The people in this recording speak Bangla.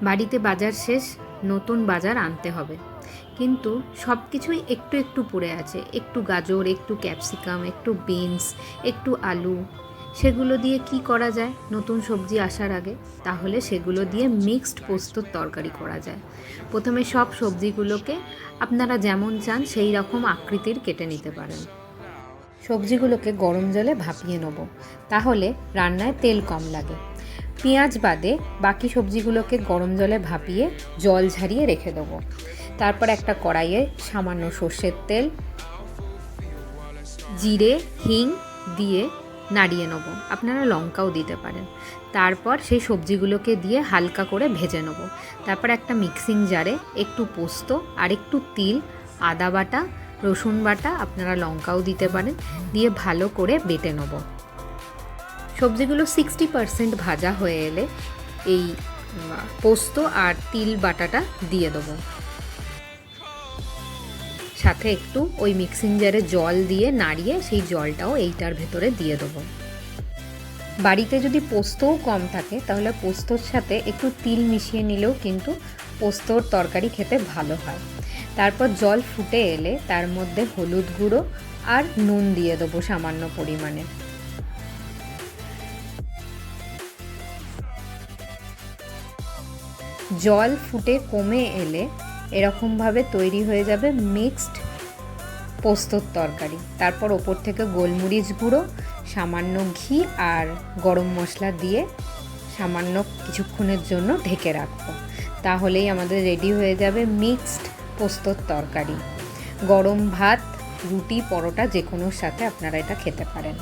বাড়িতে বাজার শেষ, নতুন বাজার আনতে হবে, কিন্তু সব কিছুই একটু একটু পড়ে আছে। একটু গাজর, একটু ক্যাপসিকাম, একটু বিনস, একটু আলু। সেগুলো দিয়ে কি করা যায় নতুন সবজি আসার আগে? তাহলে সেগুলো দিয়ে মিক্সড পোস্তর তরকারি করা যায়। প্রথমে সব সবজিগুলোকে আপনারা যেমন চান সেই রকম আকৃতির কেটে নিতে পারেন। সবজিগুলোকে গরম জলে ভাপিয়ে নেব, তাহলে রান্নায় তেল কম লাগে। পেঁয়াজ বাদে বাকি সবজিগুলোকে গরম জলে ভাপিয়ে জল ঝরিয়ে রেখে দেবো। তারপর একটা কড়াইয়ে সামান্য সর্ষের তেল, জিরে, হিং দিয়ে নাড়িয়ে নেব। আপনারা লঙ্কাও দিতে পারেন। তারপর সেই সবজিগুলোকে দিয়ে হালকা করে ভেজে নেব। তারপর একটা মিক্সিং জারে একটু পোস্ত আর একটু তিল, আদা বাটা, রসুন বাটা, আপনারা লঙ্কাও দিতে পারেন, দিয়ে ভালো করে বেটে নেব। সবজিগুলো 60% ভাজা হয়ে এলে এই পোস্ত আর তিল বাটাটা দিয়ে দেবো। সাথে একটু ওই মিক্সিং জারে জল দিয়ে নাড়িয়ে সেই জলটাও এইটার ভেতরে দিয়ে দেবো। বাড়িতে যদি পোস্তও কম থাকে তাহলে পোস্তর সাথে একটু তিল মিশিয়ে নিলেও কিন্তু পোস্তর তরকারি খেতে ভালো হয়। তারপর জল ফুটে এলে তার মধ্যে হলুদ গুঁড়ো আর নুন দিয়ে দেবো সামান্য পরিমাণে। জল ফুটে কমে এলে এরকমভাবে তৈরি হয়ে যাবে মিক্সড পোস্তর তরকারি। তারপর ওপর থেকে গোলমরিচ গুঁড়ো, সামান্য ঘি আর গরম মশলা দিয়ে সামান্য কিছুক্ষণের জন্য ঢেকে রাখবো। তাহলেই আমাদের রেডি হয়ে যাবে মিক্সড পোস্তর তরকারি। গরম ভাত, রুটি, পরোটা যে কোনোর সাথে আপনারা এটা খেতে পারেন।